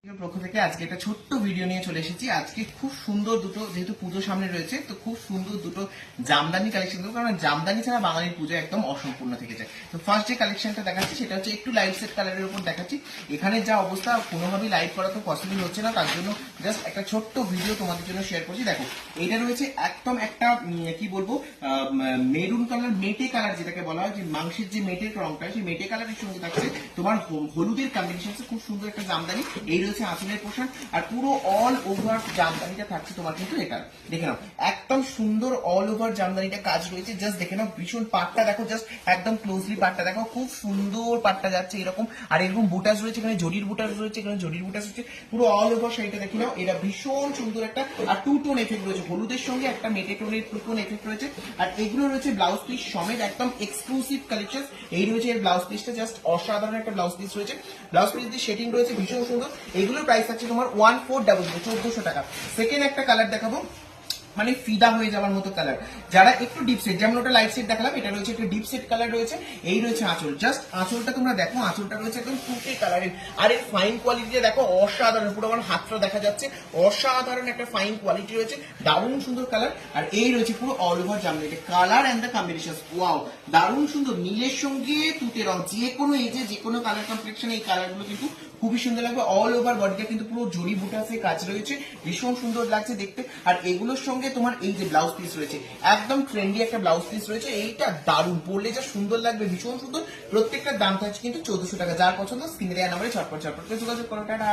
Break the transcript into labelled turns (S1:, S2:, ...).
S1: পক্ষ থেকে আজকে একটা ছোট্ট ভিডিও নিয়ে চলে এসেছি। আজকে খুব সুন্দর দুটো, যেহেতু পুজো সামনে রয়েছে, তো খুব সুন্দর দুটো জামদানি কালেকশন দেবো, কারণ জামদানি ছাড়া বাঙালির পুজো একদম অসম্পূর্ণ থেকে যায়। তো ফার্স্ট যে কালেকশনটা দেখাচ্ছি সেটা হচ্ছে একটু লাইট সেট কালারের উপর দেখাচ্ছি। এখানে যা অবস্থা, কোনোভাবেই লাইট করা তো পসিবল হচ্ছে না, তার জন্য জাস্ট একটা ছোট্ট ভিডিও তোমাদের জন্য শেয়ার করছি। দেখো, এটা রয়েছে একদম একটা কি বলবো, মেরুন কালার, মেটে কালার যেটাকে বলা হয়, যে মাংসের যে মেটের রংটা, সেই মেটে কালারের সঙ্গে থাকছে তোমার হলুদের কম্বিনেশন, খুব সুন্দর একটা জামদানি। এই রয়েছে আঁচলের পোর্শন, আর পুরো অল ওভার জামদানিটা থাকছে তোমার কিন্তু এটা দেখে নাও, একদম সুন্দর অল ওভার জামদানিটা কাজ রয়েছে। জাস্ট দেখে নাও, ভীষণ পাটটা দেখো, জাস্ট একদম ক্লোজলি পাটটা দেখো, খুব সুন্দর পাটটা যাচ্ছে এরকম। আর এরকম বুটাস রয়েছে, এখানে জরির বুটাস রয়েছে, এখানে জরির বুটাস রয়েছে, পুরো অল ওভার শাড়িটা দেখে নাও। এটা ভীষণ সুন্দর একটা, আর টু টোন এফেক্ট রয়েছে, হলুদের সঙ্গে একটা মেটে টোনের টু টোন এফেক্ট রয়েছে। আর এগুলো রয়েছে ব্লাউজ পিস সমেত, একদম এক্সক্লুসিভ কালেকশন। এই রয়েছে এর ব্লাউজ পিসটা, জাস্ট অসাধারণ একটা ব্লাউজ পিস রয়েছে। ব্লাউজ পিস দিয়ে সেটিং রয়েছে ভীষণ সুন্দর। এগুলোর প্রাইস আছে তোমার 1400, 1400 টাকা। সেকেন্ড একটা কালার দেখাবো, মানে ফিদা হয়ে যাওয়ার মতো কালার। যারা একটু ডিপ সেট, যেমন ওটা লাইট সেট দেখালাম, এটা রয়েছে একটা ডিপ সেট কালার রয়েছে। এই রয়েছে আঁচল, জাস্ট আঁচলটা তোমরা দেখো, আঁচলটা রয়েছে একদম ফুটে কালারের। আর এর ফাইন কোয়ালিটিটা দেখো, অসাধারণ, পুরো আমার হাতটা দেখা যাচ্ছে, অসাধারণ একটা ফাইন কোয়ালিটি রয়েছে, দারুণ সুন্দর কালার। আর এই রয়েছে পুরো all over Jamdani, colour and the combination, wow, দারুণ সুন্দর। নীলের সঙ্গে তুতে রং, যে কোনো এজে যে কোনো কালার কমপ্লেকশন, এই কালারগুলো কিন্তু খুবই সুন্দর লাগবে। অল ওভার বডিটা কিন্তু পুরো জরি বুটাসে কাজ রয়েছে, ভীষণ সুন্দর লাগছে দেখতে। আর এগুলোর সঙ্গে তোমার এই যে ব্লাউজ পিস রয়েছে, একদম ট্রেন্ডি একটা ব্লাউজ পিস রয়েছে, এইটা দারুণ, পরলে যা সুন্দর লাগবে, ভীষণ সুন্দর। প্রত্যেকটার দাম থাকছে কিন্তু 1400 টাকা। যার পছন্দ স্ক্রিনে দেওয়া নাম্বারে ঝটপট ঝটপট করে যোগাযোগ করো। টাটা।